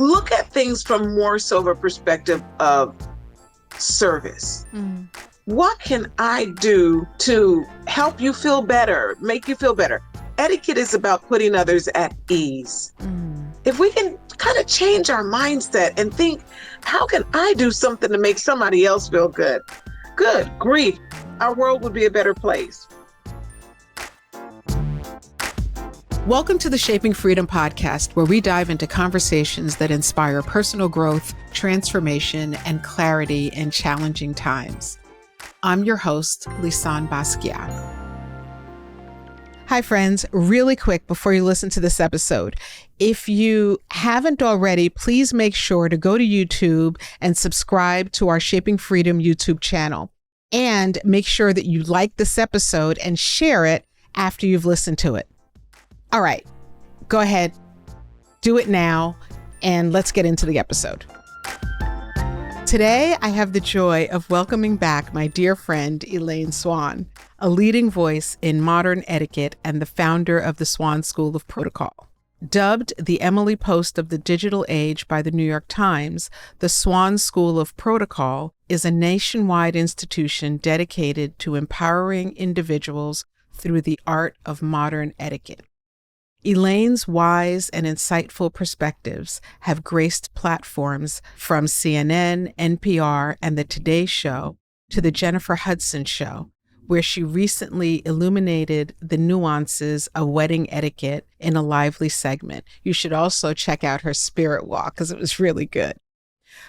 look at things from more so of a perspective of service. What can I do to help you feel better, make you feel better? Etiquette is about putting others at ease. If we can kind of change our mindset and think, how can I do something to make somebody else feel good? Good grief, our world would be a better place. Welcome to the Shaping Freedom podcast, where we dive into conversations that inspire personal growth, transformation, and clarity in challenging times. I'm your host, Lisane Basquiat. Hi, friends. Really quick before you listen to this episode, if you haven't already, please make sure to go to YouTube and subscribe to our Shaping Freedom YouTube channel. And make sure that you like this episode and share it after you've listened to it. All right, go ahead, do it now, and let's get into the episode. Today, I have the joy of welcoming back my dear friend, Elaine Swann, a leading voice in modern etiquette and the founder of the Swan School of Protocol. Dubbed the Emily Post of the digital age by the New York Times, the Swan School of Protocol is a nationwide institution dedicated to empowering individuals through the art of modern etiquette. Elaine's wise and insightful perspectives have graced platforms from CNN, NPR, and The Today Show to The Jennifer Hudson Show, where she recently illuminated the nuances of wedding etiquette in a lively segment. You should also check out her Spirit Walk because it was really good.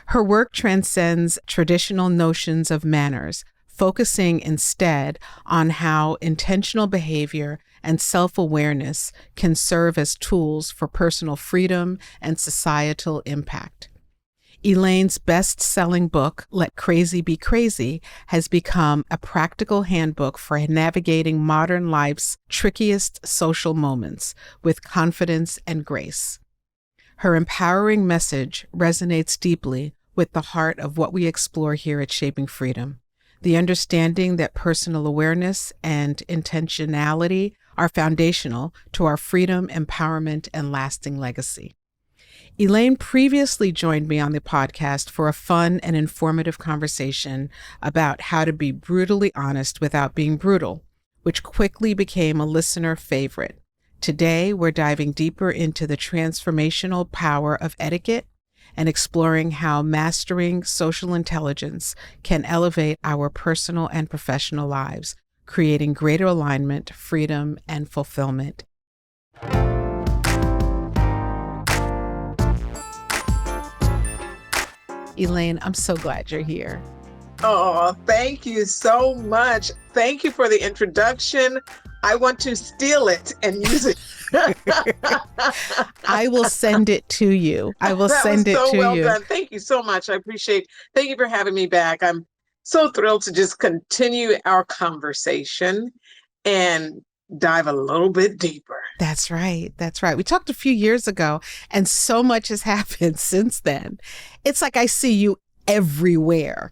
Her work transcends traditional notions of manners, focusing instead on how intentional behavior and self-awareness can serve as tools for personal freedom and societal impact. Elaine's best-selling book, Let Crazy Be Crazy, has become a practical handbook for navigating modern life's trickiest social moments with confidence and grace. Her empowering message resonates deeply with the heart of what we explore here at Shaping Freedom, the understanding that personal awareness and intentionality are foundational to our freedom, empowerment, and lasting legacy. Elaine previously joined me on the podcast for a fun and informative conversation about how to be brutally honest without being brutal, which quickly became a listener favorite. Today, we're diving deeper into the transformational power of etiquette and exploring how mastering social intelligence can elevate our personal and professional lives, creating greater alignment, freedom, and fulfillment. Elaine, I'm so glad you're here. Oh, thank you so much. Thank you for the introduction. I want to steal it and use it. I will send it to you. I will send it to you. That was so well done. Thank you so much. I appreciate. Thank you for having me back. I'm so thrilled to just continue our conversation and dive a little bit deeper. That's right. That's right. We talked a few years ago, and so much has happened since then. It's like I see you everywhere,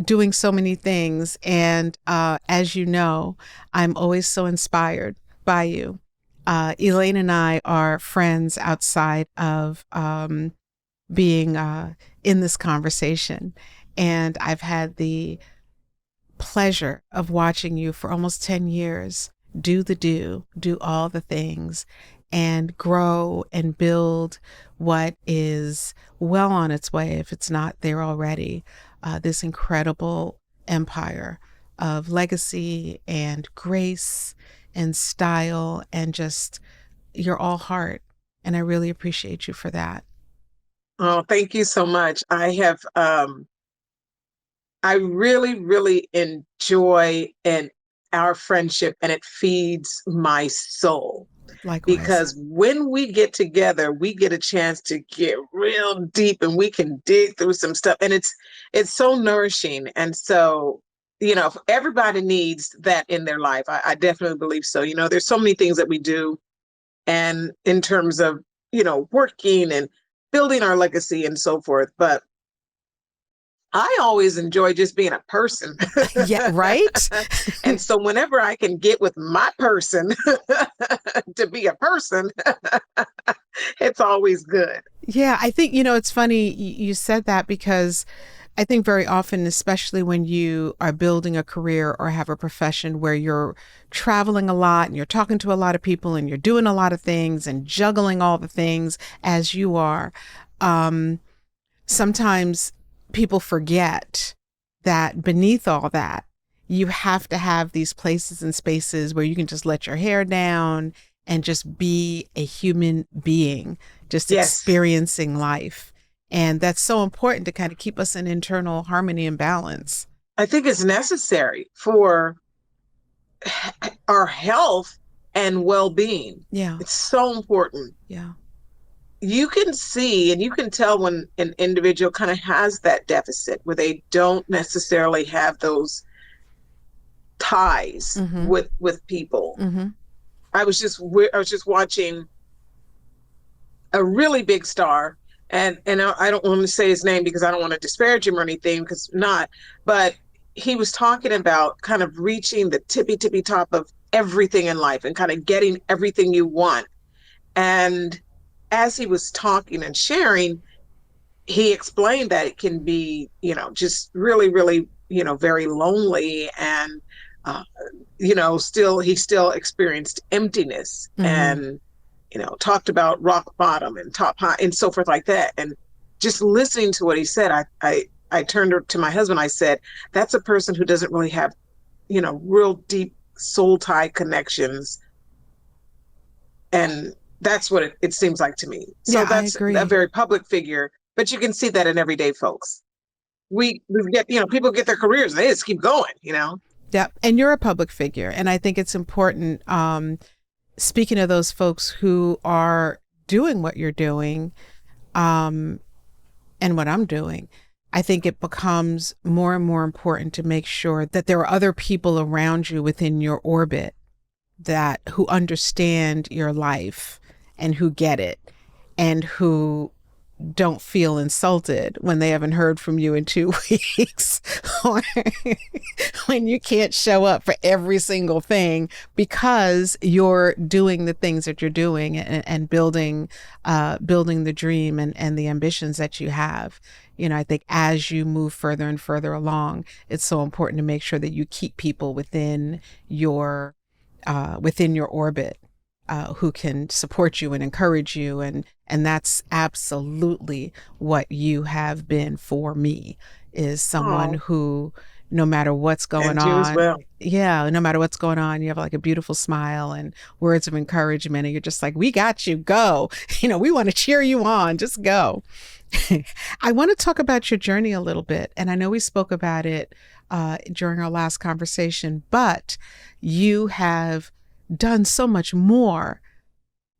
doing so many things. And as you know, I'm always so inspired by you. Elaine and I are friends outside of being in this conversation. And I've had the pleasure of watching you for almost 10 years do all the things, and grow and build what is well on its way, if it's not there already, this incredible empire of legacy and grace and style, and just you're all heart. And I really appreciate you for that. Oh, thank you so much. I really, really enjoy our friendship, and it feeds my soul. Likewise. Because when we get together, we get a chance to get real deep, and we can dig through some stuff, and it's so nourishing. And so, everybody needs that in their life. I definitely believe so. There's so many things that we do, and in terms of, working and building our legacy and so forth. But I always enjoy just being a person. Yeah, right? And so whenever I can get with my person to be a person, It's always good. Yeah, I think, it's funny you said that because I think very often, especially when you are building a career or have a profession where you're traveling a lot and you're talking to a lot of people and you're doing a lot of things and juggling all the things as you are, um, sometimes people forget that beneath all that, you have to have these places and spaces where you can just let your hair down and just be a human being, just Yes. experiencing life. And that's so important to kind of keep us in internal harmony and balance. I think it's necessary for our health and well-being. Yeah. It's so important. Yeah. You can see and you can tell when an individual kind of has that deficit where they don't necessarily have those ties Mm-hmm. with people. Mm-hmm. I was just watching a really big star, and I don't want to say his name because I don't want to disparage him or anything, because not, but he was talking about kind of reaching the tippy top of everything in life and kind of getting everything you want. And as he was talking and sharing, he explained that it can be, just really, really, very lonely, and uh, still he still experienced emptiness, Mm-hmm. and talked about rock bottom and top high and so forth like that. And just listening to what he said, I turned to my husband. I said, that's a person who doesn't really have, real deep soul tie connections. And that's what it seems like to me. So Yeah, I that's a agree. very public figure, but you can see that in everyday folks. We get, people get their careers and they just keep going. Yeah. And you're a public figure. And I think it's important, speaking of those folks who are doing what you're doing, um, and what I'm doing, I think it becomes more and more important to make sure that there are other people around you within your orbit that who understand your life and who get it and who don't feel insulted when they haven't heard from you in 2 weeks or when you can't show up for every single thing because you're doing the things that you're doing and building the dream and the ambitions that you have. I think as you move further and further along, it's so important to make sure that you keep people within your orbit, who can support you and encourage you, and that's absolutely what you have been for me, is someone Oh, who, no matter what's going and you as on, well. yeah, no matter what's going on, you have like a beautiful smile and words of encouragement, and you're just like, we got you, go. We want to cheer you on, just go. I want to talk about your journey a little bit, and I know we spoke about it during our last conversation, but you have done so much more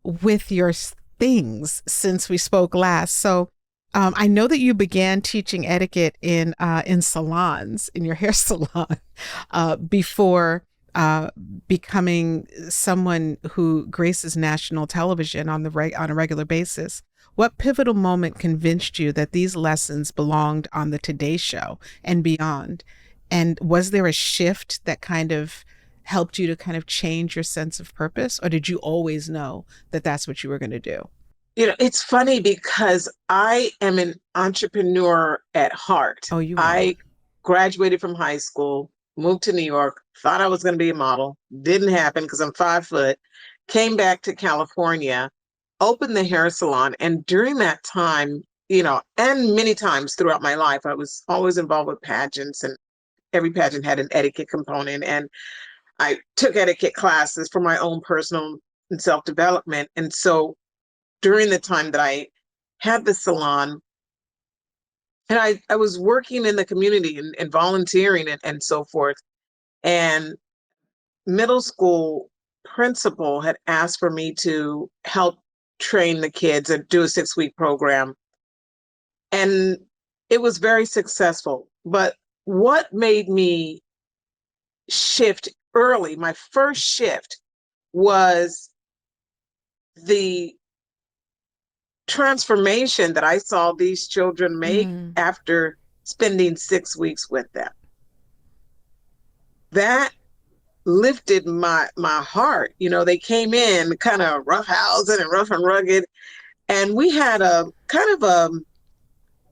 with your things since we spoke last. So I know that you began teaching etiquette in salons, in your hair salon, before becoming someone who graces national television on a regular basis. What pivotal moment convinced you that these lessons belonged on the Today Show and beyond? And was there a shift that kind of helped you to kind of change your sense of purpose, or did you always know that that's what you were going to do? It's funny because I am an entrepreneur at heart. Oh, you are. I graduated from high school, moved to New York, thought I was going to be a model. Didn't happen because I'm 5 foot. Came back to California, opened the hair salon. And during that time, and many times throughout my life, I was always involved with pageants, and every pageant had an etiquette component. And I took etiquette classes for my own personal and self-development. And so during the time that I had the salon, and I was working in the community and volunteering and so forth. And middle school principal had asked for me to help train the kids and do a 6-week program. And it was very successful. But what made me shift early, my first shift, was the transformation that I saw these children make Mm, after spending 6 weeks with them. That lifted my heart. They came in kind of roughhousing and rough and rugged, And we had a kind of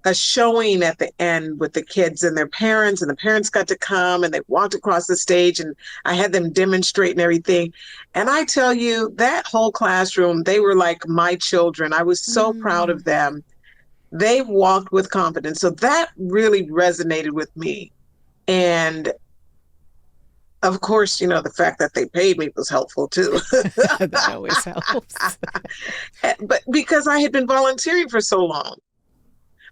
a showing at the end with the kids and their parents, and the parents got to come and they walked across the stage and I had them demonstrate and everything. And I tell you, that whole classroom, they were like my children. I was so proud of Mm. them. They walked with confidence. So that really resonated with me. And of course, the fact that they paid me was helpful too. That always helps. But because I had been volunteering for so long.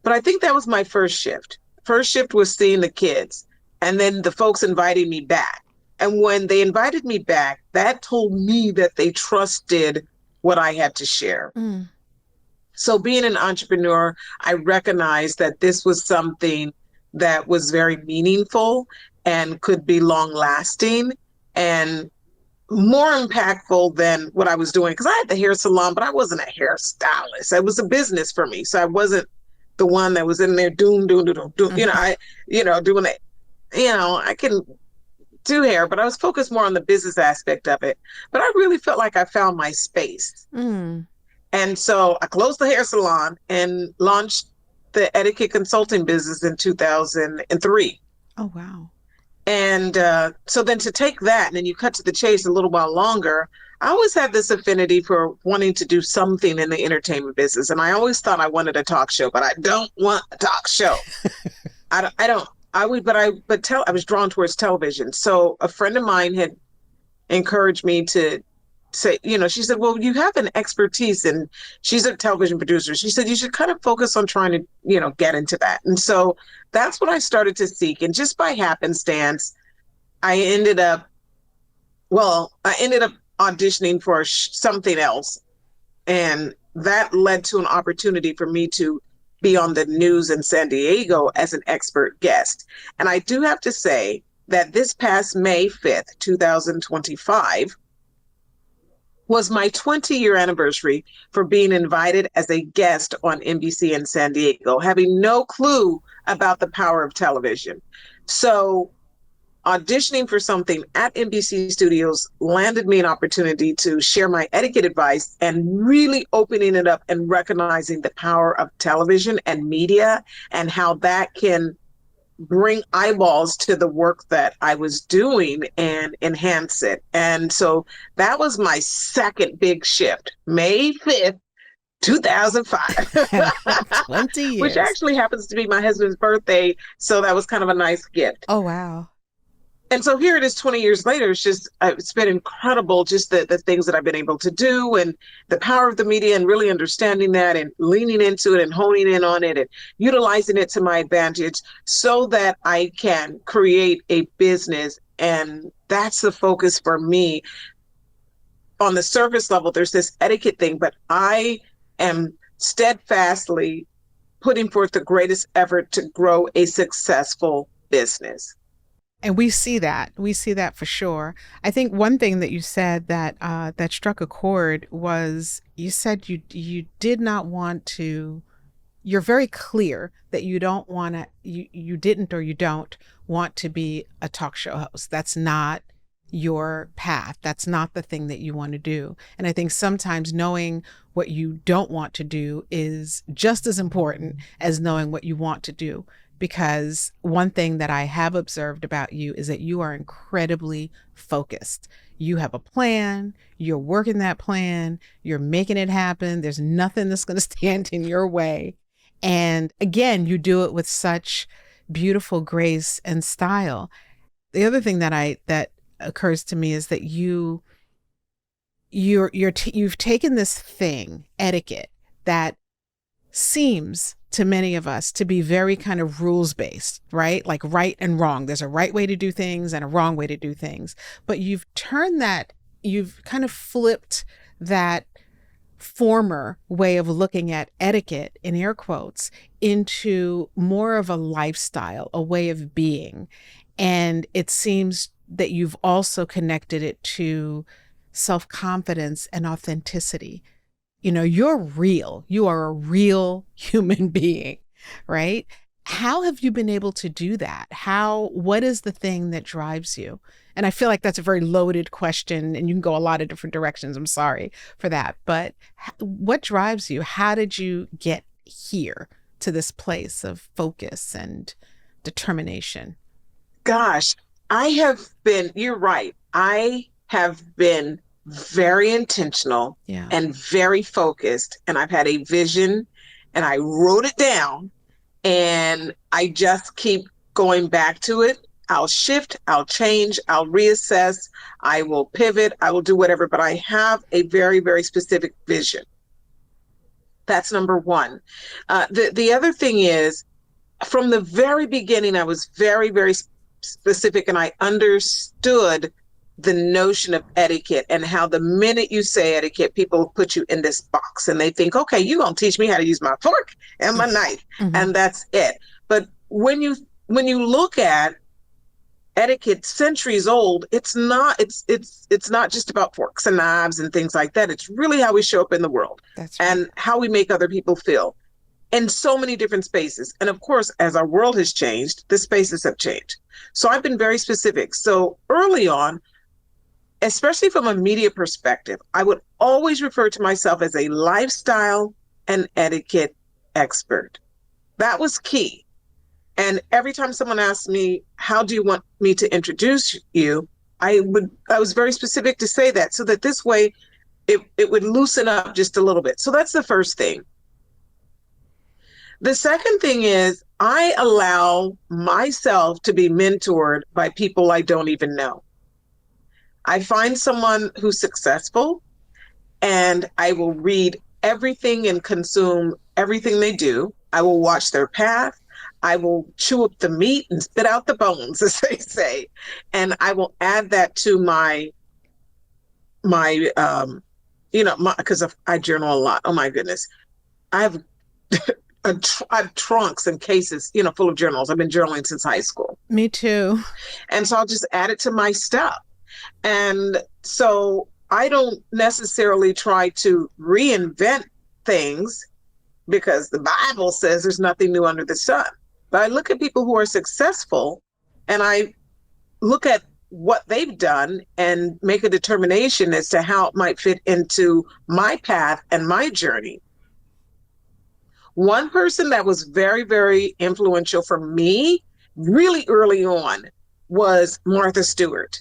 But I think that was my first shift. First shift was seeing the kids, and then the folks inviting me back. And when they invited me back, that told me that they trusted what I had to share. Mm. So being an entrepreneur, I recognized that this was something that was very meaningful and could be long lasting and more impactful than what I was doing. Because I had the hair salon, but I wasn't a hairstylist. It was a business for me. So I wasn't the one that was in there doom, doom, doom, doom, doom. Doing it. I can do hair, but I was focused more on the business aspect of it. But I really felt like I found my space. Mm. And so I closed the hair salon and launched the etiquette consulting business in 2003. Oh, wow. And so then to take that and then you cut to the chase a little while longer, I always had this affinity for wanting to do something in the entertainment business. And I always thought I wanted a talk show, but I don't want a talk show. I don't, I would, but I was drawn towards television. So a friend of mine had encouraged me to say, she said, well, you have an expertise and she's a television producer. She said, you should kind of focus on trying to, get into that. And so that's what I started to seek. And just by happenstance, I ended up, I ended up auditioning for something else. And that led to an opportunity for me to be on the news in San Diego as an expert guest. And I do have to say that this past May 5th, 2025, was my 20-year anniversary for being invited as a guest on NBC in San Diego, having no clue about the power of television. So auditioning for something at NBC Studios landed me an opportunity to share my etiquette advice and really opening it up and recognizing the power of television and media and how that can bring eyeballs to the work that I was doing and enhance it. And so that was my second big shift, May 5th, 2005, 20 which years. actually happens to be my husband's birthday. So that was kind of a nice gift. Oh, wow. And so here it is 20 years later. It's been incredible, just the things that I've been able to do and the power of the media and really understanding that and leaning into it and honing in on it and utilizing it to my advantage so that I can create a business. And that's the focus for me. On the surface level, there's this etiquette thing, but I am steadfastly putting forth the greatest effort to grow a successful business. And we see that. We see that for sure. I think one thing that you said that that struck a chord was you said you did not want to. You're very clear that you don't want to. You didn't or you don't want to be a talk show host. That's not your path. That's not the thing that you want to do. And I think sometimes knowing what you don't want to do is just as important as knowing what you want to do. Because one thing that I have observed about you is that you are incredibly focused. You have a plan, you're working that plan, you're making it happen. There's nothing that's going to stand in your way. And again, you do it with such beautiful grace and style. The other thing that occurs to me is that you've taken this thing, etiquette, that seems to many of us to be very kind of rules based, right? Like right and wrong. There's a right way to do things and a wrong way to do things. But you've kind of flipped that former way of looking at etiquette, in air quotes, into more of a lifestyle, a way of being. And it seems that you've also connected it to self-confidence and authenticity. You're real. You are a real human being, right? How have you been able to do that? What is the thing that drives you? And I feel like that's a very loaded question and you can go a lot of different directions. I'm sorry for that. But what drives you? How did you get here to this place of focus and determination? Gosh, you're right. I have been very intentional Yeah. and very focused, and I've had a vision and I wrote it down and I just keep going back to it. I'll shift, I'll change, I'll reassess, I will pivot, I will do whatever, but I have a very, very specific vision. That's number one. The other thing is, from the very beginning, I was very, very specific and I understood the notion of etiquette and how the minute you say etiquette, people put you in this box and they think, okay, you're going to teach me how to use my fork and my knife. Mm-hmm. And that's it. But when you look at etiquette centuries old, it's not just about forks and knives and things like that. It's really how we show up in the world That's right. and how we make other people feel in so many different spaces. And of course, as our world has changed, the spaces have changed. So I've been very specific. So early on, especially from a media perspective, I would always refer to myself as a lifestyle and etiquette expert. That was key. And every time someone asked me, how do you want me to introduce you? I was very specific to say that so that this way it would loosen up just a little bit. So that's the first thing. The second thing is I allow myself to be mentored by people I don't even know. I find someone who's successful and I will read everything and consume everything they do. I will watch their path. I will chew up the meat and spit out the bones, as they say. And I will add that to because I journal a lot. Oh my goodness. I have I have trunks and cases, full of journals. I've been journaling since high school. Me too. And so I'll just add it to my stuff. And so I don't necessarily try to reinvent things because the Bible says there's nothing new under the sun. But I look at people who are successful and I look at what they've done and make a determination as to how it might fit into my path and my journey. One person that was very, very influential for me really early on was Martha Stewart.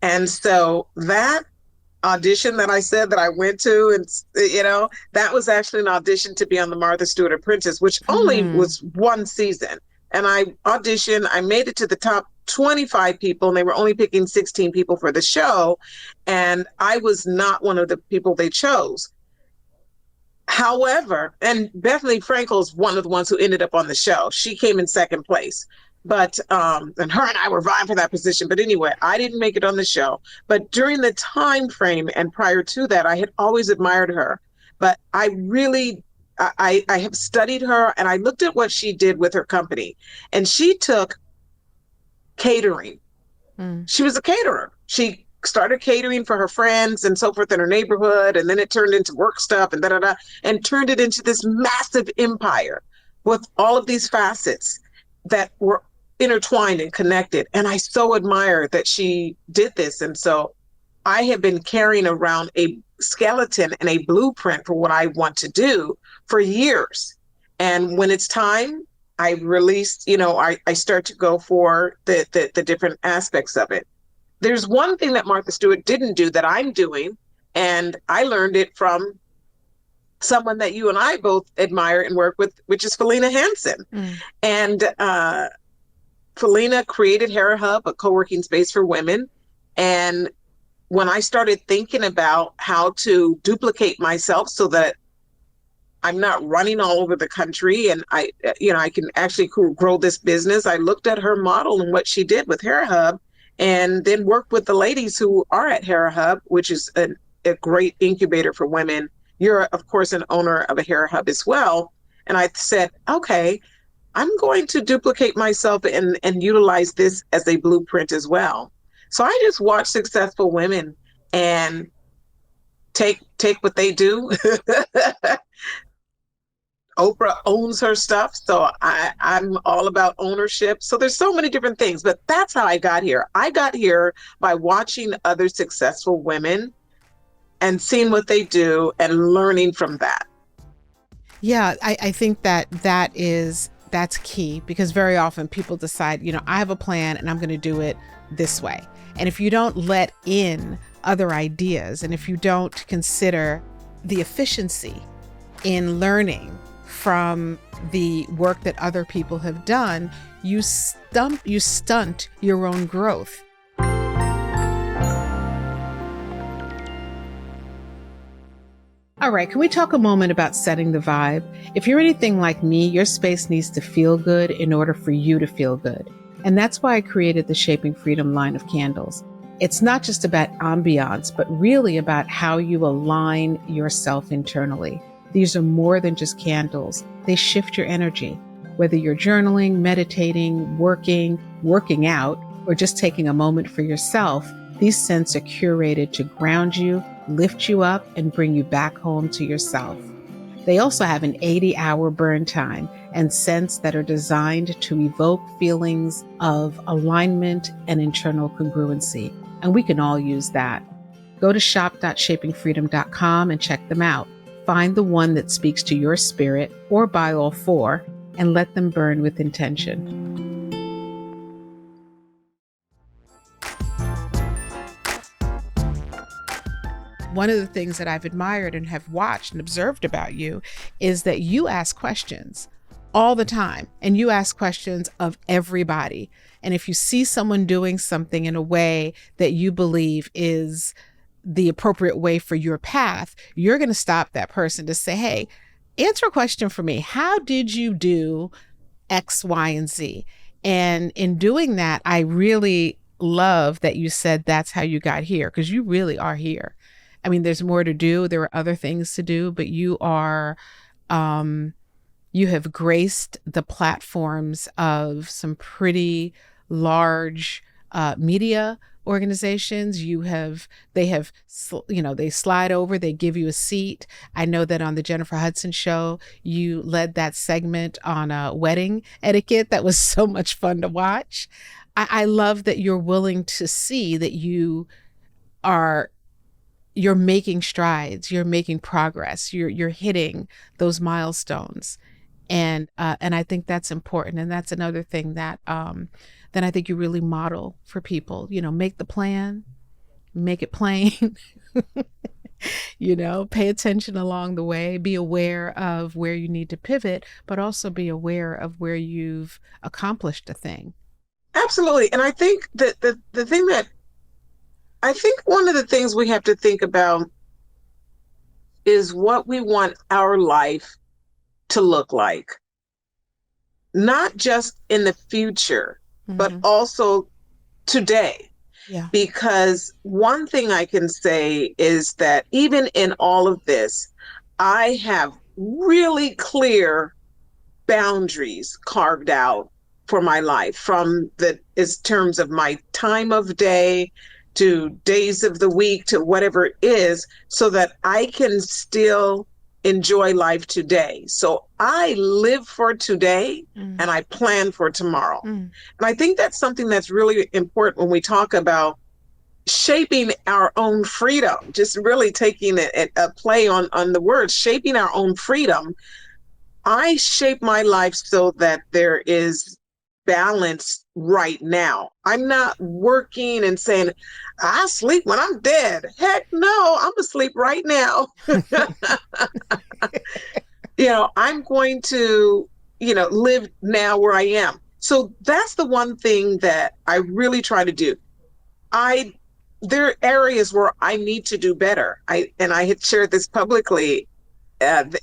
And so that audition that I said that I went to, and that was actually an audition to be on the Martha Stewart Apprentice, which only was one season. And I auditioned, I made it to the top 25 people, and they were only picking 16 people for the show. And I was not one of the people they chose. However, and Bethany Frankel is one of the ones who ended up on the show. She came in second place. But and her and I were vying for that position. But anyway, I didn't make it on the show. But during the time frame and prior to that, I had always admired her. But I have studied her and I looked at what she did with her company. And she took catering. She was a caterer. She started catering for her friends and so forth in her neighborhood. And then it turned into work stuff and and turned it into this massive empire with all of these facets that were intertwined and connected. And I so admire that she did this. And so I have been carrying around a skeleton and a blueprint for what I want to do for years. And when it's time, I release, I start to go for the different aspects of it. There's one thing that Martha Stewart didn't do that I'm doing, and I learned it from someone that you and I both admire and work with, which is Felina Hansen. And Felina created HeraHub, a co-working space for women. And when I started thinking about how to duplicate myself so that I'm not running all over the country and I can actually grow this business, I looked at her model and what she did with HeraHub and then worked with the ladies who are at HeraHub, which is a great incubator for women. You're, of course, an owner of a HeraHub as well. And I said, okay, I'm going to duplicate myself and utilize this as a blueprint as well. So I just watch successful women and take what they do, Oprah owns her stuff. So I'm all about ownership. So there's so many different things, but that's how I got here. I got here by watching other successful women and seeing what they do and learning from that. Yeah, I think that's key, because very often people decide, I have a plan and I'm going to do it this way. And if you don't let in other ideas, and if you don't consider the efficiency in learning from the work that other people have done, you stunt your own growth. All right, can we talk a moment about setting the vibe? If you're anything like me, your space needs to feel good in order for you to feel good. And that's why I created the Shaping Freedom line of candles. It's not just about ambiance, but really about how you align yourself internally. These are more than just candles. They shift your energy. Whether you're journaling, meditating, working out, or just taking a moment for yourself, these scents are curated to ground you, lift you up, and bring you back home to yourself. They also have an 80-hour burn time and scents that are designed to evoke feelings of alignment and internal congruency. And we can all use that. Go to shop.shapingfreedom.com and check them out. Find the one that speaks to your spirit, or buy all four, and let them burn with intention. One of the things that I've admired and have watched and observed about you is that you ask questions all the time, and you ask questions of everybody. And if you see someone doing something in a way that you believe is the appropriate way for your path, you're going to stop that person to say, hey, answer a question for me. How did you do X, Y, and Z? And in doing that, I really love that you said that's how you got here, because you really are here. I mean, there's more to do. There are other things to do, but you have graced the platforms of some pretty large media organizations. They slide over, they give you a seat. I know that on the Jennifer Hudson show, you led that segment on wedding etiquette. That was so much fun to watch. I love that you're willing to see that you're making strides, you're making progress, you're hitting those milestones. And I think that's important. And that's another thing that I think you really model for people. Make the plan, make it plain, pay attention along the way, be aware of where you need to pivot, but also be aware of where you've accomplished a thing. Absolutely. And I think that I think one of the things we have to think about is what we want our life to look like, not just in the future, but also today. Yeah. Because one thing I can say is that even in all of this, I have really clear boundaries carved out for my life, from the is terms of my time of day to days of the week to whatever it is, so that I can still enjoy life today. So I live for today and I plan for tomorrow. And I think that's something that's really important when we talk about shaping our own freedom, just really taking a play on the words, shaping our own freedom. I shape my life so that there is balance right now. I'm not working and saying, I sleep when I'm dead. Heck no, I'm asleep right now. I'm going to, live now where I am. So that's the one thing that I really try to do. There are areas where I need to do better. I had shared this publicly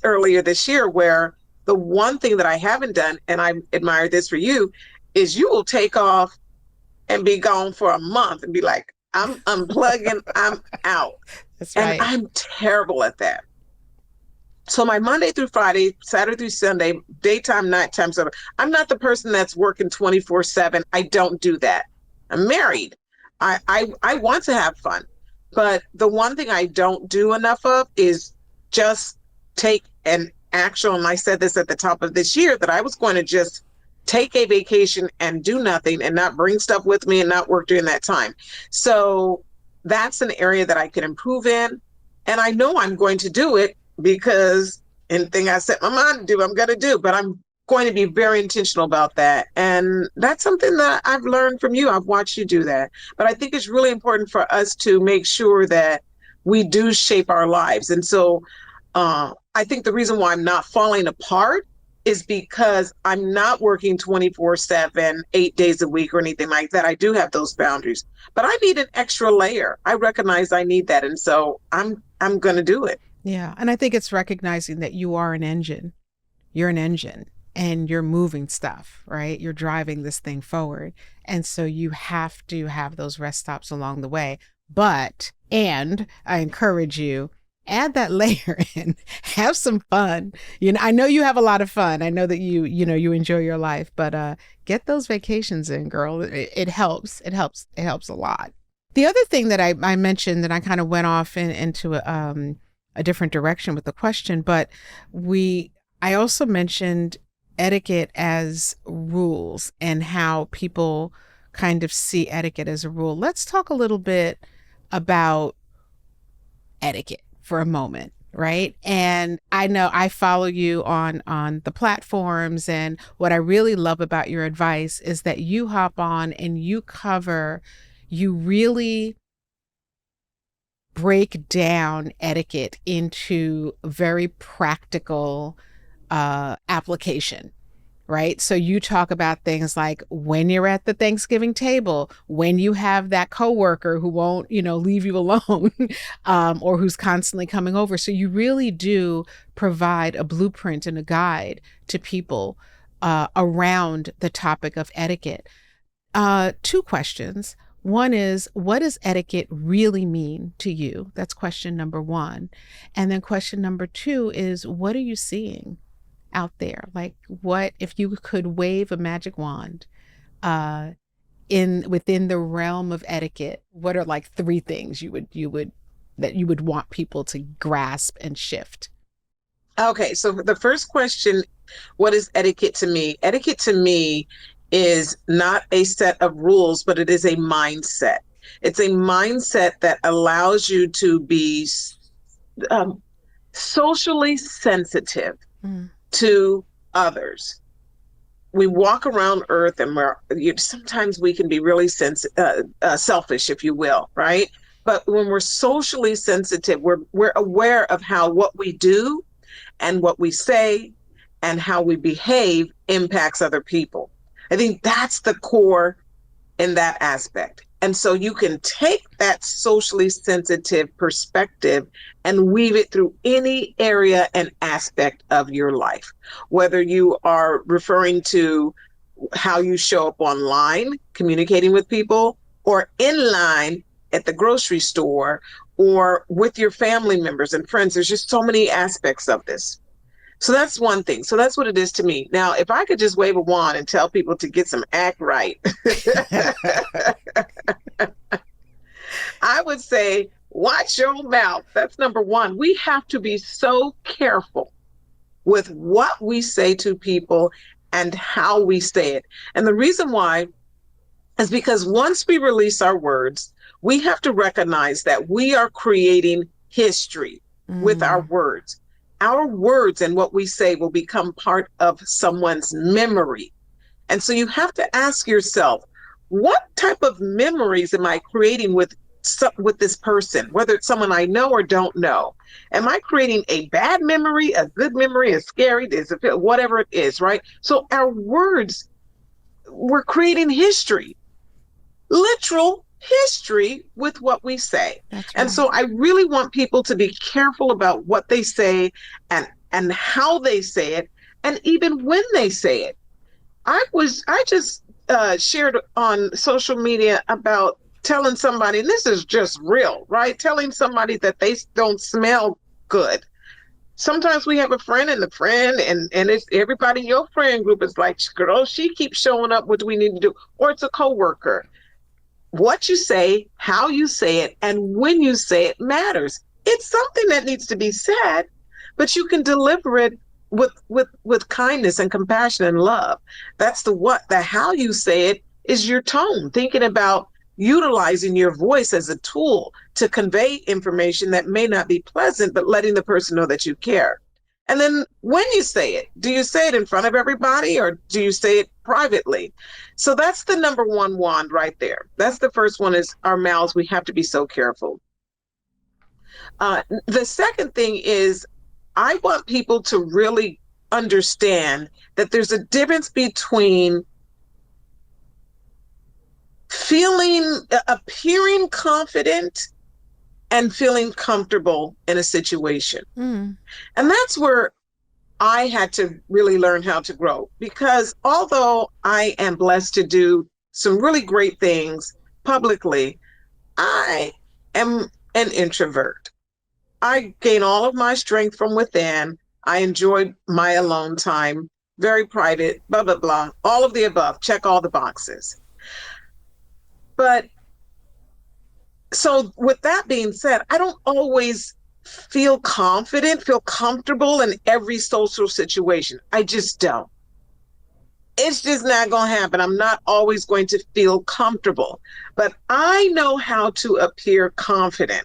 earlier this year, where the one thing that I haven't done, and I admire this for you, is you will take off and be gone for a month and be like, I'm unplugging, I'm out. That's right. And I'm terrible at that. So my Monday through Friday, Saturday through Sunday, daytime, nighttime, so I'm not the person that's working 24/7. I don't do that. I'm married. I want to have fun. But the one thing I don't do enough of is just take an actual, and I said this at the top of this year, that I was going to just take a vacation and do nothing and not bring stuff with me and not work during that time. So that's an area that I can improve in. And I know I'm going to do it because anything I set my mind to do, I'm going to do, but I'm going to be very intentional about that. And that's something that I've learned from you. I've watched you do that. But I think it's really important for us to make sure that we do shape our lives. And so I think the reason why I'm not falling apart is because I'm not working 24/7, 8 days a week or anything like that. I do have those boundaries, but I need an extra layer. I recognize I need that. And so I'm going to do it. Yeah. And I think it's recognizing that you are an engine. You're an engine and you're moving stuff, right? You're driving this thing forward. And so you have to have those rest stops along the way. And I encourage you, add that layer in, have some fun. I know you have a lot of fun. I know that you enjoy your life, but get those vacations in, girl. It helps. It helps a lot. The other thing that I mentioned, that I kind of went off into a different direction with the question, but I also mentioned etiquette as rules and how people kind of see etiquette as a rule. Let's talk a little bit about etiquette for a moment, right? And I know I follow you on the platforms, and what I really love about your advice is that you hop on and you really break down etiquette into very practical application, right? So you talk about things like when you're at the Thanksgiving table, when you have that coworker who won't, leave you alone, or who's constantly coming over. So you really do provide a blueprint and a guide to people around the topic of etiquette. Two questions. One is, what does etiquette really mean to you? That's question number one. And then question number two is, what are you seeing out there? Like, what if you could wave a magic wand within the realm of etiquette? What are like three things you would want people to grasp and shift? Okay, so the first question, what is etiquette to me? Etiquette to me is not a set of rules, but it is a mindset. It's a mindset that allows you to be socially sensitive to others. We walk around Earth and sometimes we can be really selfish, if you will, right? But when we're socially sensitive, we're aware of how what we do and what we say and how we behave impacts other people. I think that's the core in that aspect. And so you can take that socially sensitive perspective and weave it through any area and aspect of your life, whether you are referring to how you show up online, communicating with people, or in line at the grocery store, or with your family members and friends. There's just so many aspects of this. So that's one thing. So that's what it is to me. Now, if I could just wave a wand and tell people to get some act right, I would say, watch your mouth. That's number one. We have to be so careful with what we say to people and how we say it. And the reason why is because once we release our words, we have to recognize that we are creating history with our words. Our words and what we say will become part of someone's memory. And so you have to ask yourself, what type of memories am I creating with this person, whether it's someone I know or don't know? Am I creating a bad memory, a good memory, a scary, whatever it is, right? So our words, we're creating history, literal history with what we say. That's right. And so I really want people to be careful about what they say and how they say it, and even when they say it. I just shared on social media about telling somebody, and this is just real, right? Telling somebody that they don't smell good. Sometimes we have a friend and it's everybody in your friend group is like, girl, she keeps showing up. What do we need to do? Or it's a coworker. What you say, how you say it, and when you say it matters. It's something that needs to be said, but you can deliver it with kindness and compassion and love. That's the what. The how you say it is your tone, thinking about utilizing your voice as a tool to convey information that may not be pleasant, but letting the person know that you care. And then when you say it, do you say it in front of everybody or do you say it privately? So that's the number one wand right there. That's the first one, is our mouths. We have to be so careful. The second thing is, I want people to really understand that there's a difference between appearing confident and feeling comfortable in a situation. Mm. And that's where I had to really learn how to grow, because although I am blessed to do some really great things publicly, I am an introvert. I gain all of my strength from within. I enjoy my alone time, very private, blah, blah, blah, all of the above, check all the boxes. But so with that being said, I don't always feel confident, feel comfortable in every social situation. I just don't. It's just not going to happen. I'm not always going to feel comfortable, but I know how to appear confident.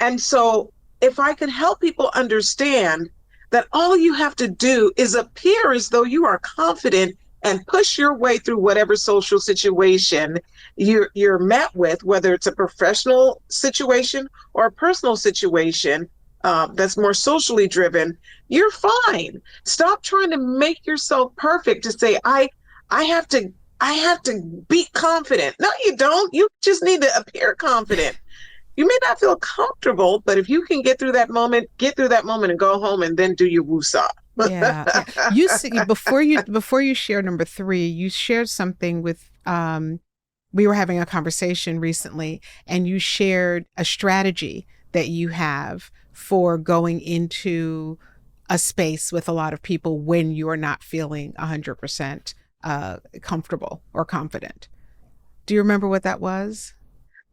And so if I can help people understand that all you have to do is appear as though you are confident and push your way through whatever social situation you're met with, whether it's a professional situation or a personal situation that's more socially driven, you're fine. Stop trying to make yourself perfect to say, I have to I have to be confident. No, you don't. You just need to appear confident. You may not feel comfortable, but if you can get through that moment and go home and then do your woosah. Yeah, yeah. You see, before you share number three, you shared something with we were having a conversation recently, and you shared a strategy that you have for going into a space with a lot of people when you're not feeling 100% comfortable or confident. Do you remember what that was?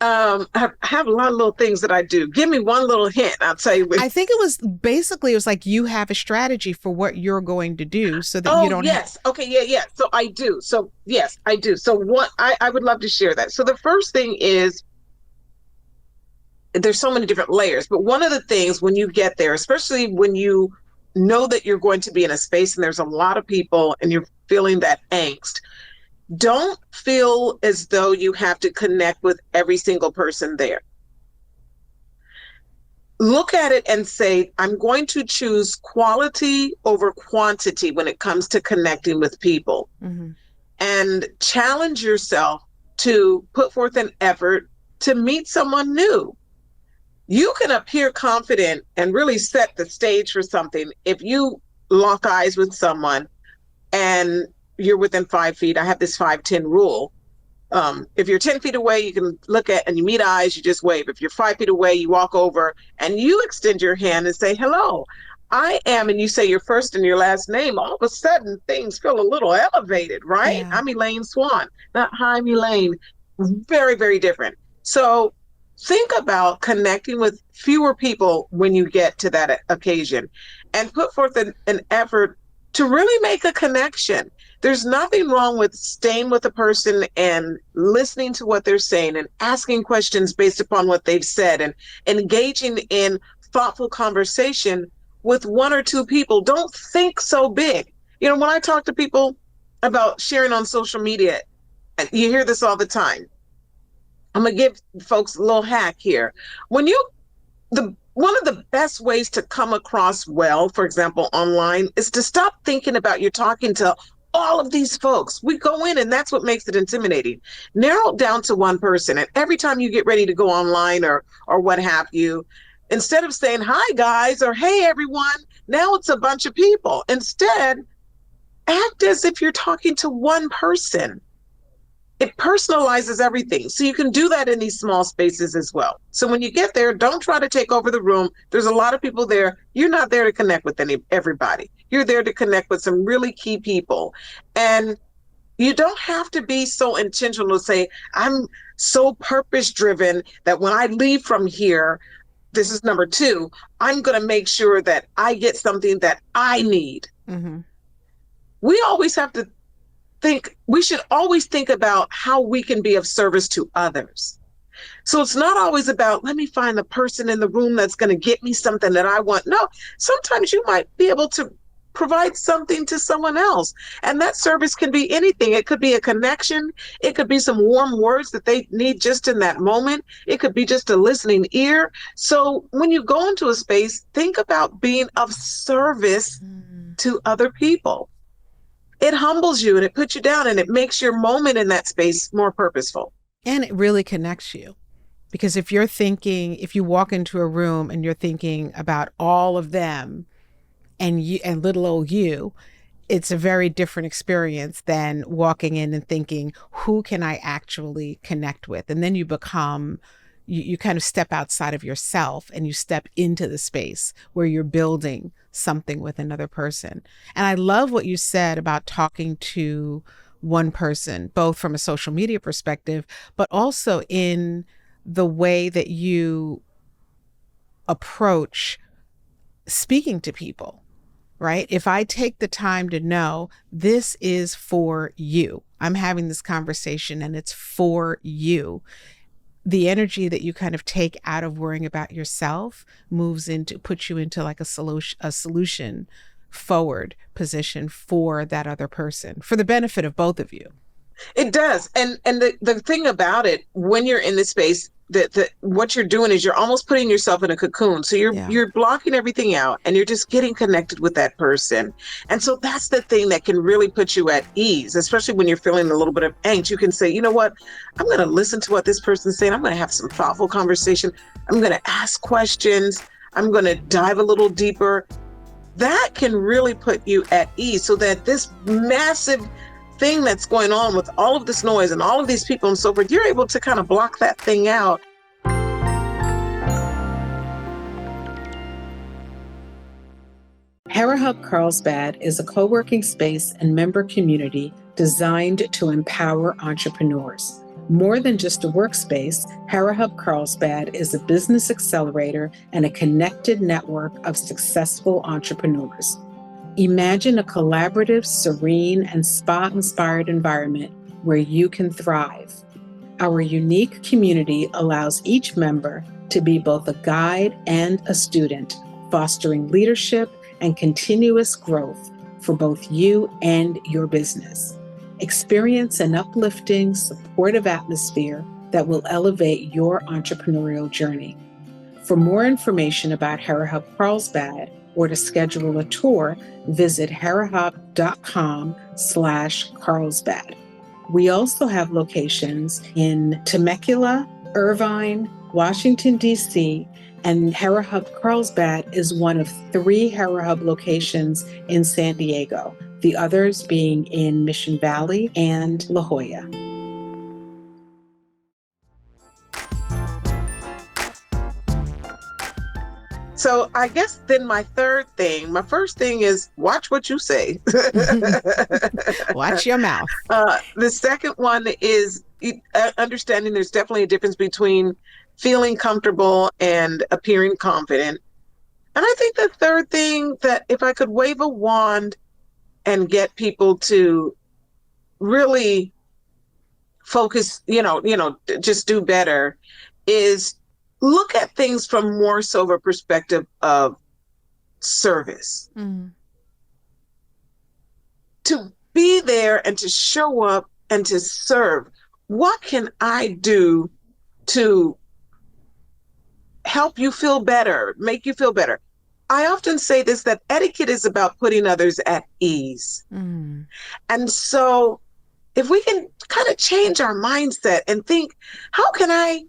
I have a lot of little things that I do. Give me one little hint. I'll tell you what. I think it was like you have a strategy for what you're going to do so that you Oh, don't have. yes. Okay. Yeah. Yeah. So I do. So yes, I do. So what I would love to share that. So the first thing is, there's so many different layers, but one of the things when you get there, especially when you know that you're going to be in a space and there's a lot of people and you're feeling that angst, don't feel as though you have to connect with every single person there. Look at it and say, I'm going to choose quality over quantity when it comes to connecting with people, Mm-hmm. and challenge yourself to put forth an effort to meet someone new. You can appear confident and really set the stage for something if you lock eyes with someone and you're within 5 feet. I have this 5-10 rule. If you're 10 feet away, you can look at and you meet eyes, you just wave. If you're 5 feet away, you walk over and you extend your hand and say, hello, I am, and you say your first and your last name. All of a sudden, things feel a little elevated, right? Yeah. I'm Elaine Swann, not hi, I'm Elaine. Very, very different. So think about connecting with fewer people when you get to that occasion and put forth an effort to really make a connection. There's nothing wrong with staying with a person and listening to what they're saying and asking questions based upon what they've said and engaging in thoughtful conversation with one or two people. Don't think so big. You know, when I talk to people about sharing on social media, and you hear this all the time, I'm going to give folks a little hack here. When you, the one of the best ways to come across well, for example, online, is to stop thinking about you're talking to all of these folks. We go in and that's what makes it intimidating. Narrow it down to one person. And every time you get ready to go online or what have you, instead of saying hi guys or hey everyone, now it's a bunch of people. Instead, act as if you're talking to one person. It personalizes everything. So you can do that in these small spaces as well. So when you get there, don't try to take over the room. There's a lot of people there. You're not there to connect with everybody. You're there to connect with some really key people. And you don't have to be so intentional to say, I'm so purpose driven that when I leave from here, this is number two, I'm going to make sure that I get something that I need. Mm-hmm. We always have to we should always think about how we can be of service to others. So it's not always about, let me find the person in the room that's going to get me something that I want. No, sometimes you might be able to provide something to someone else. And that service can be anything. It could be a connection. It could be some warm words that they need just in that moment. It could be just a listening ear. So when you go into a space, think about being of service to other people. It humbles you and it puts you down and it makes your moment in that space more purposeful. And it really connects you. Because if you walk into a room and you're thinking about all of them and little old you, it's a very different experience than walking in and thinking, who can I actually connect with? And then you kind of step outside of yourself and you step into the space where you're building something with another person. And I love what you said about talking to one person, both from a social media perspective, but also in the way that you approach speaking to people, right? If I take the time to know this is for you, I'm having this conversation and it's for you, the energy that you kind of take out of worrying about yourself puts you into like a solution forward position for that other person, for the benefit of both of you. It does. And the thing about it, when you're in this space, that what you're doing is you're almost putting yourself in a cocoon. So you're blocking everything out and you're just getting connected with that person. And so that's the thing that can really put you at ease, especially when you're feeling a little bit of angst. You can say, you know what, I'm going to listen to what this person's saying. I'm going to have some thoughtful conversation. I'm going to ask questions. I'm going to dive a little deeper. That can really put you at ease so that this massive thing that's going on with all of this noise and all of these people and so forth, you're able to kind of block that thing out. HeraHub Carlsbad is a co-working space and member community designed to empower entrepreneurs. More than just a workspace, HeraHub Carlsbad is a business accelerator and a connected network of successful entrepreneurs. Imagine a collaborative, serene, and spa-inspired environment where you can thrive. Our unique community allows each member to be both a guide and a student, fostering leadership and continuous growth for both you and your business. Experience an uplifting, supportive atmosphere that will elevate your entrepreneurial journey. For more information about HeraHub Carlsbad or to schedule a tour, visit herahub.com/Carlsbad. We also have locations in Temecula, Irvine, Washington, D.C., and HeraHub Carlsbad is one of 3 HeraHub locations in San Diego, the others being in Mission Valley and La Jolla. So I guess then my first thing is watch what you say. Watch your mouth. The second one is understanding there's definitely a difference between feeling comfortable and appearing confident. And I think the third thing, that if I could wave a wand and get people to really focus, just do better, is look at things from more so of a perspective of service. Mm. To be there and to show up and to serve. What can I do to help you feel better, make you feel better? I often say this, that etiquette is about putting others at ease. Mm. And so if we can kind of change our mindset and think, how can I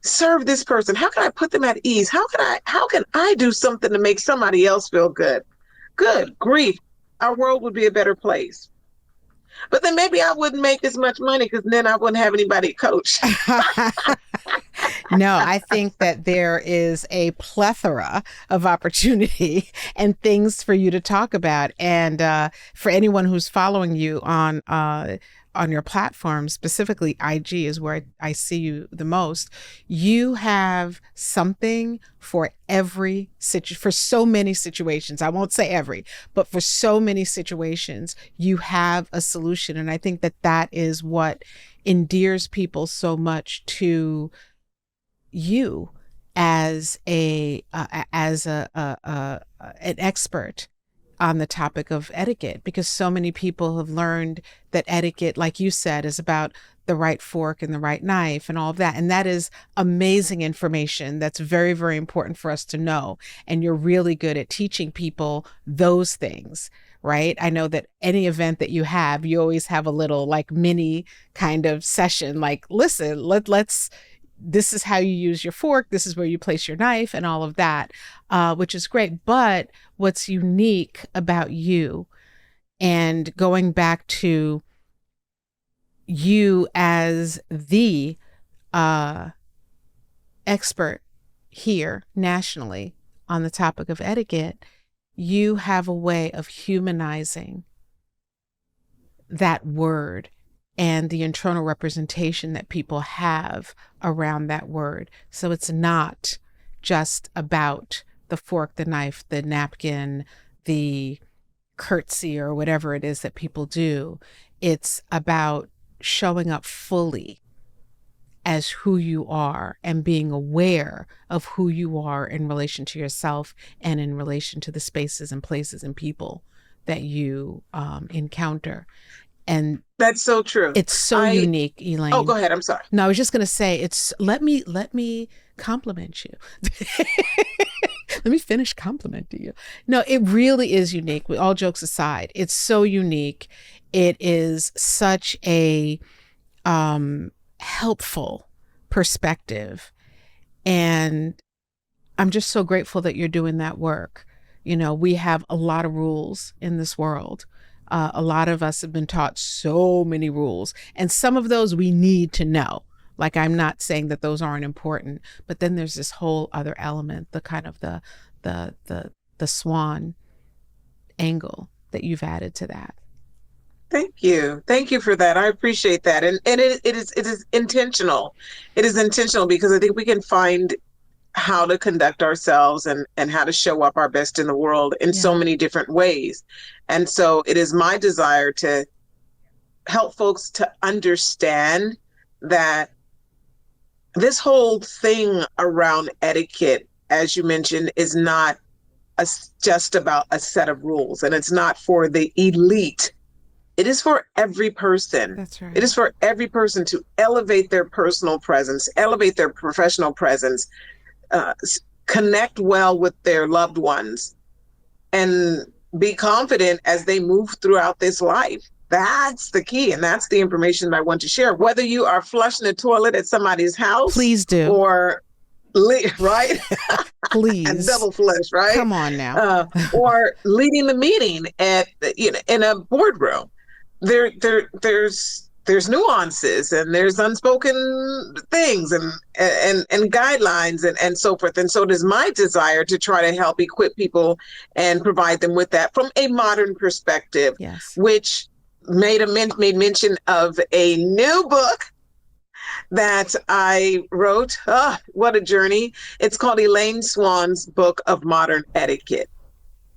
serve this person? How can I put them at ease? How can I do something to make somebody else feel good? Good grief, our world would be a better place. But then maybe I wouldn't make as much money because then I wouldn't have anybody to coach. No, I think that there is a plethora of opportunity and things for you to talk about. And for anyone who's following you on on your platform, specifically IG is where I see you the most. You have something for for so many situations. I won't say every, but for so many situations, you have a solution. And I think that that is what endears people so much to you as an expert on the topic of etiquette, because so many people have learned that etiquette, like you said, is about the right fork and the right knife and all of that. And that is amazing information. That's very, very important for us to know. And you're really good at teaching people those things, right? I know that any event that you have, you always have a little like mini kind of session, like, listen, let's this is how you use your fork, this is where you place your knife and all of that, which is great. But what's unique about you, and going back to you as the expert here nationally on the topic of etiquette, you have a way of humanizing that word and the internal representation that people have around that word. So it's not just about the fork, the knife, the napkin, the curtsy, or whatever it is that people do. It's about showing up fully as who you are and being aware of who you are in relation to yourself and in relation to the spaces and places and people that you encounter. And that's so true. It's so unique, Elaine. Oh, go ahead. I'm sorry. No, I was just going to say, let me compliment you. Let me finish complimenting you. No, it really is unique. All jokes aside, it's so unique. It is such a helpful perspective. And I'm just so grateful that you're doing that work. You know, we have a lot of rules in this world. A lot of us have been taught so many rules, and some of those we need to know. Like, I'm not saying that those aren't important, but then there's this whole other element, the kind of the Swan Angle that you've added to that. Thank you for that. I appreciate that, and it is intentional. It is intentional because I think we can find how to conduct ourselves and how to show up our best in the world in so many different ways. And so it is my desire to help folks to understand that this whole thing around etiquette, as you mentioned, is not just about a set of rules, and it's not for the elite. It is for every person. That's right. It is for every person to elevate their personal presence, elevate their professional presence, connect well with their loved ones, and be confident as they move throughout this life. That's the key, and that's the information that I want to share. Whether you are flushing the toilet at somebody's house, please do, or right, please, and double flush, right? Come on now, or leading the meeting at in a boardroom. There's nuances, and there's unspoken things and guidelines and so forth. And so it is my desire to try to help equip people and provide them with that from a modern perspective, yes. Which made mention of a new book that I wrote. Oh, what a journey. It's called Elaine Swann's Book of Modern Etiquette.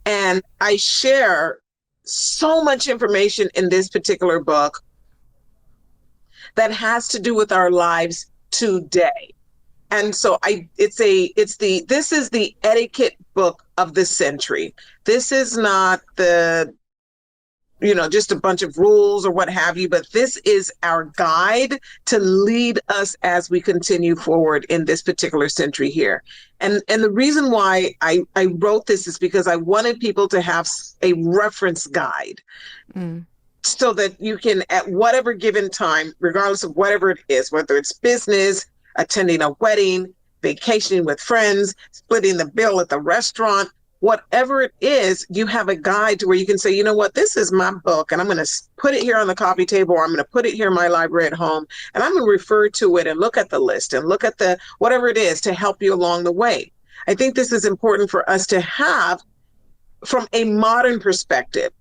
And I share so much information in this particular book that has to do with our lives today. And so this is the etiquette book of the century. This is not just a bunch of rules or what have you, but this is our guide to lead us as we continue forward in this particular century here. And the reason why I wrote this is because I wanted people to have a reference guide. So that you can, at whatever given time, regardless of whatever it is, whether it's business, attending a wedding, vacationing with friends, splitting the bill at the restaurant, whatever it is, you have a guide to where you can say, you know what, this is my book, and I'm going to put it here on the coffee table, or I'm going to put it here in my library at home, and I'm going to refer to it and look at the list and look at the whatever it is to help you along the way. I think this is important for us to have from a modern perspective.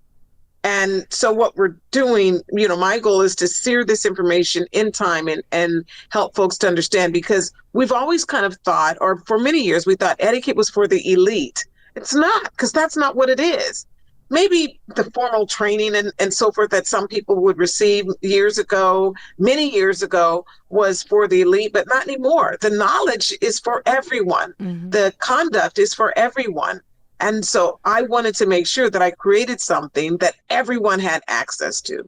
And so what we're doing, my goal is to sear this information in time and help folks to understand, because we've always kind of thought, or for many years, we thought etiquette was for the elite. It's not, because that's not what it is. Maybe the formal training and so forth that some people would receive years ago, many years ago, was for the elite, but not anymore. The knowledge is for everyone. Mm-hmm. The conduct is for everyone. And so I wanted to make sure that I created something that everyone had access to.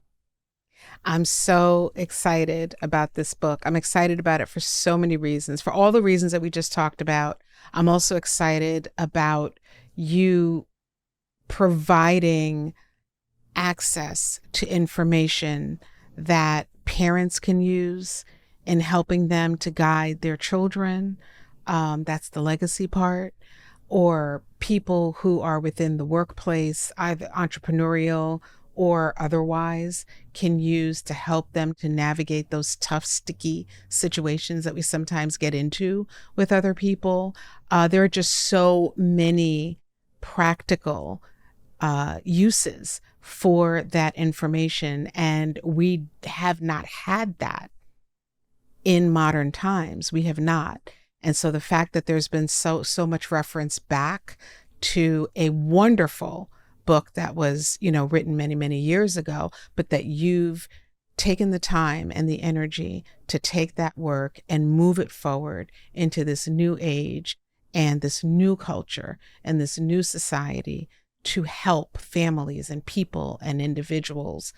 I'm so excited about this book. I'm excited about it for so many reasons. For all the reasons that we just talked about, I'm also excited about you providing access to information that parents can use in helping them to guide their children. That's the legacy part. Or people who are within the workplace, either entrepreneurial or otherwise, can use to help them to navigate those tough, sticky situations that we sometimes get into with other people. There are just so many practical uses for that information, and we have not had that in modern times. We have not. And so the fact that there's been so much reference back to a wonderful book that was, written many, many years ago, but that you've taken the time and the energy to take that work and move it forward into this new age and this new culture and this new society to help families and people and individuals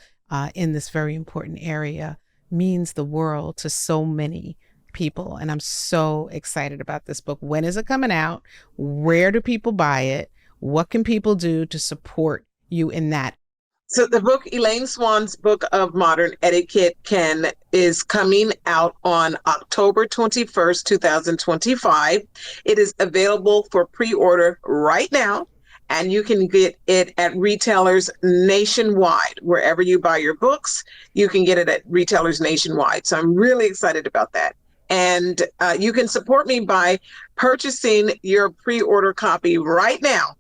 in this very important area means the world to so many people. And I'm so excited about this book. When is it coming out? Where do people buy it? What can people do to support you in that? So the book, Elaine Swann's book of modern etiquette, is coming out on October 21st, 2025. It is available for pre-order right now, and you can get it at retailers nationwide. Wherever you buy your books, you can get it at retailers nationwide. So I'm really excited about that. And you can support me by purchasing your pre-order copy right now.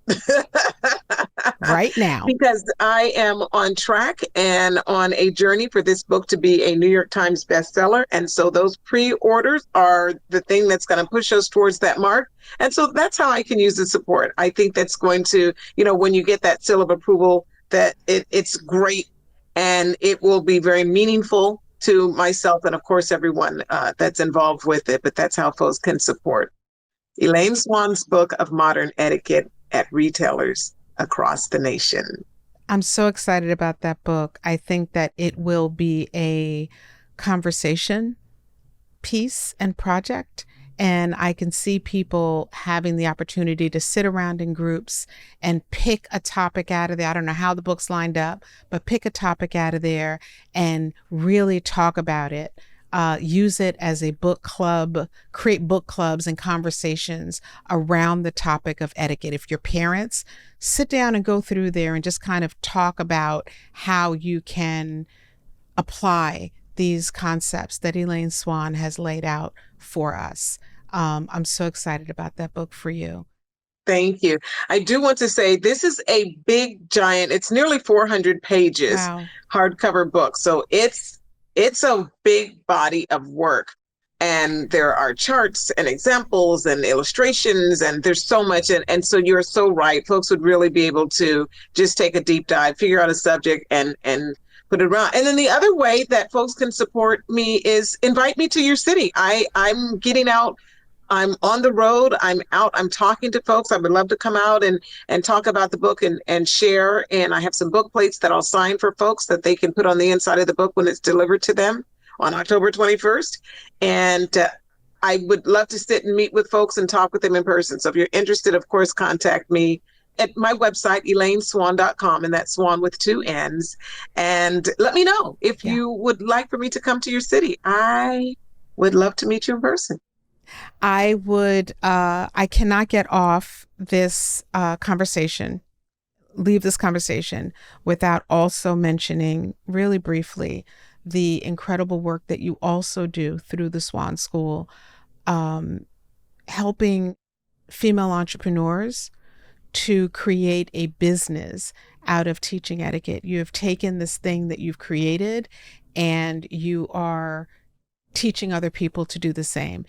Right now. Because I am on track and on a journey for this book to be a New York Times bestseller. And so those pre-orders are the thing that's going to push us towards that mark. And so that's how I can use the support. I think that's going to, when you get that seal of approval, that it's great, and it will be very meaningful to myself and, of course, everyone that's involved with it. But that's how folks can support Elaine Swann's book of modern etiquette at retailers across the nation. I'm so excited about that book. I think that it will be a conversation piece and project. And I can see people having the opportunity to sit around in groups and pick a topic out of there. I don't know how the book's lined up, but pick a topic out of there and really talk about it. Use it as a book club, create book clubs and conversations around the topic of etiquette. If you're parents, sit down and go through there and just kind of talk about how you can apply these concepts that Elaine Swann has laid out for us. I'm so excited about that book for you. Thank you. I do want to say this is a big, giant, it's nearly 400 pages, Wow. hardcover book. So it's a big body of work. And there are charts and examples and illustrations, and there's so much. And so you're so right. Folks would really be able to just take a deep dive, figure out a subject, and put it around. And then the other way that folks can support me is invite me to your city. I'm getting out. I'm on the road. I'm out. I'm talking to folks. I would love to come out and talk about the book and share. And I have some book plates that I'll sign for folks that they can put on the inside of the book when it's delivered to them on October 21st. And I would love to sit and meet with folks and talk with them in person. So if you're interested, of course, contact me at my website, elaineswann.com, and that's Swan with 2 N's. And let me know if you would like for me to come to your city. I would love to meet you in person. I cannot get off this leave this conversation without also mentioning really briefly the incredible work that you also do through the Swan School, helping female entrepreneurs to create a business out of teaching etiquette. You have taken this thing that you've created and you are teaching other people to do the same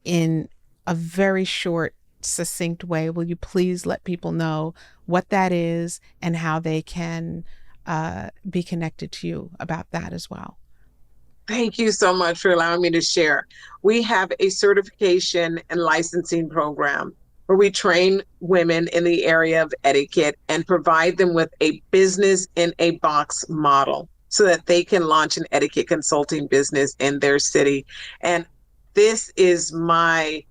in a very short, succinct way. Will you please let people know what that is and how they can be connected to you about that as well? Thank you so much for allowing me to share. We have a certification and licensing program where we train women in the area of etiquette and provide them with a business in a box model so that they can launch an etiquette consulting business in their city. And this is my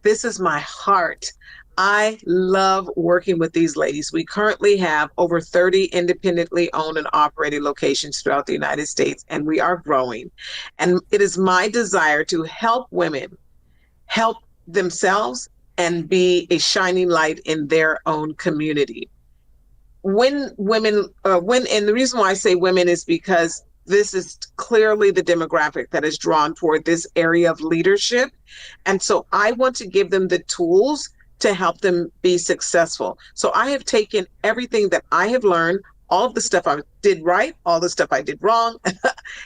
this is my heart. I love working with these ladies. We currently have over 30 independently owned and operated locations throughout the United States, and we are growing. And it is my desire to help women help themselves and be a shining light in their own community. When women, and the reason why I say women is because this is clearly the demographic that is drawn toward this area of leadership. And so I want to give them the tools to help them be successful. So I have taken everything that I have learned, all of the stuff I did right, all the stuff I did wrong,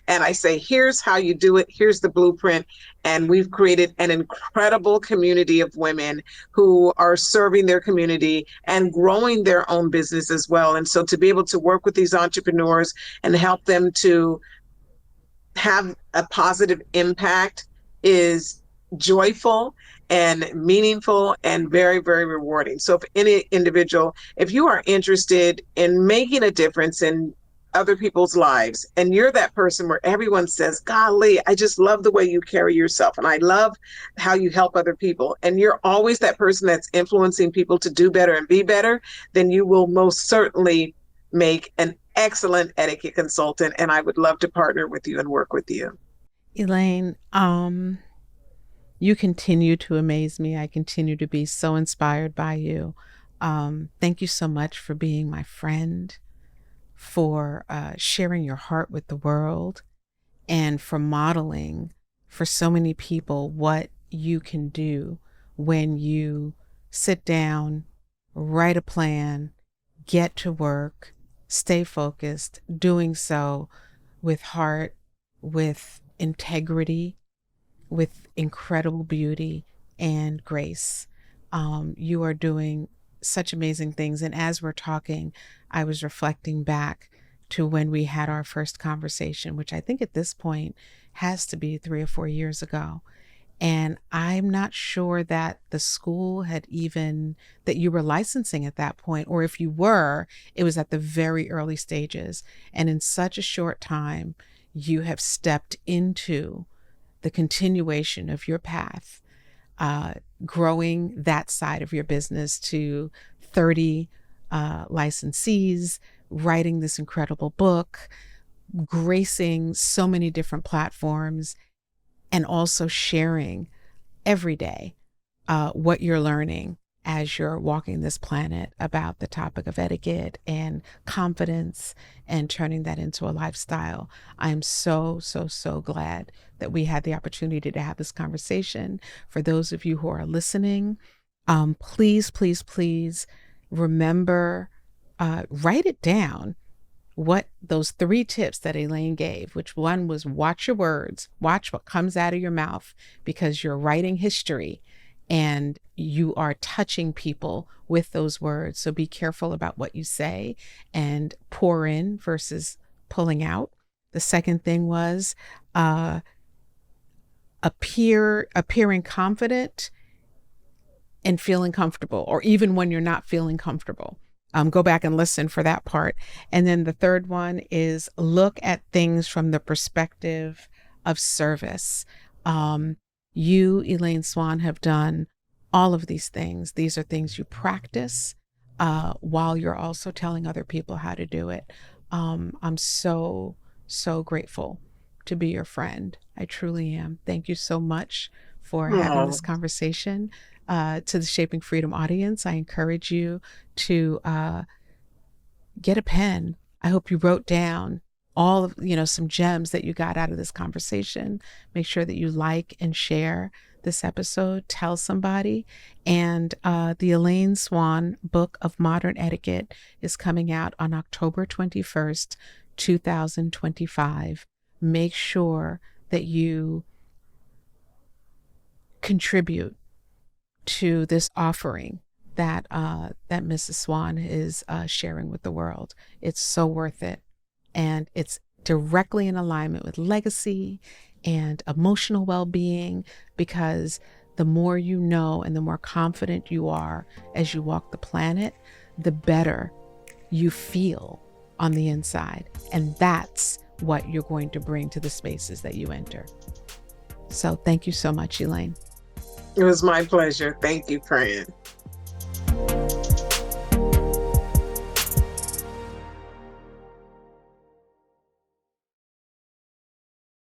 and I say, here's how you do it, here's the blueprint. And we've created an incredible community of women who are serving their community and growing their own business as well. And so to be able to work with these entrepreneurs and help them to have a positive impact is joyful and meaningful and very, very rewarding. So if any individual, if you are interested in making a difference in other people's lives and you're that person where everyone says, golly, I just love the way you carry yourself and I love how you help other people, and you're always that person that's influencing people to do better and be better, then you will most certainly make an excellent etiquette consultant, and I would love to partner with you and work with you. Elaine, you continue to amaze me. I continue to be so inspired by you. Thank you so much for being my friend, for sharing your heart with the world, and for modeling for so many people what you can do when you sit down, write a plan, get to work, stay focused, doing so with heart, with integrity, with incredible beauty and grace. You are doing such amazing things. And as we're talking, I was reflecting back to when we had our first conversation, which I think at this point has to be 3 or 4 years ago. And I'm not sure that the school had even, that you were licensing at that point, or if you were, it was at the very early stages. And in such a short time, you have stepped into the continuation of your path, growing that side of your business to 30 licensees, writing this incredible book, gracing so many different platforms, and also sharing every day what you're learning as you're walking this planet about the topic of etiquette and confidence and turning that into a lifestyle. I'm so, so, so glad that we had the opportunity to have this conversation. For those of you who are listening, please, please, please remember, write it down, what those 3 tips that Elaine gave, which one was watch your words, watch what comes out of your mouth, because you're writing history and you are touching people with those words. So be careful about what you say and pour in versus pulling out. The second thing was appearing confident and feeling comfortable, or even when you're not feeling comfortable. Go back and listen for that part. And then the third one is look at things from the perspective of service. You, Elaine Swann, have done all of these things. These are things you practice while you're also telling other people how to do it. I'm so, so grateful to be your friend. I truly am. Thank you so much for having this conversation. To the Shaping Freedom audience, I encourage you to get a pen. I hope you wrote down all of, some gems that you got out of this conversation. Make sure that you like and share this episode, tell somebody. And the Elaine Swann book of modern etiquette is coming out on October 21st, 2025. Make sure that you contribute to this offering that that Mrs. Swann is sharing with the world. It's so worth it, and it's directly in alignment with legacy and emotional well-being, because the more you know and the more confident you are as you walk the planet, the better you feel on the inside, and that's what you're going to bring to the spaces that you enter. So thank you so much, Elaine. It was my pleasure. Thank you, Fran.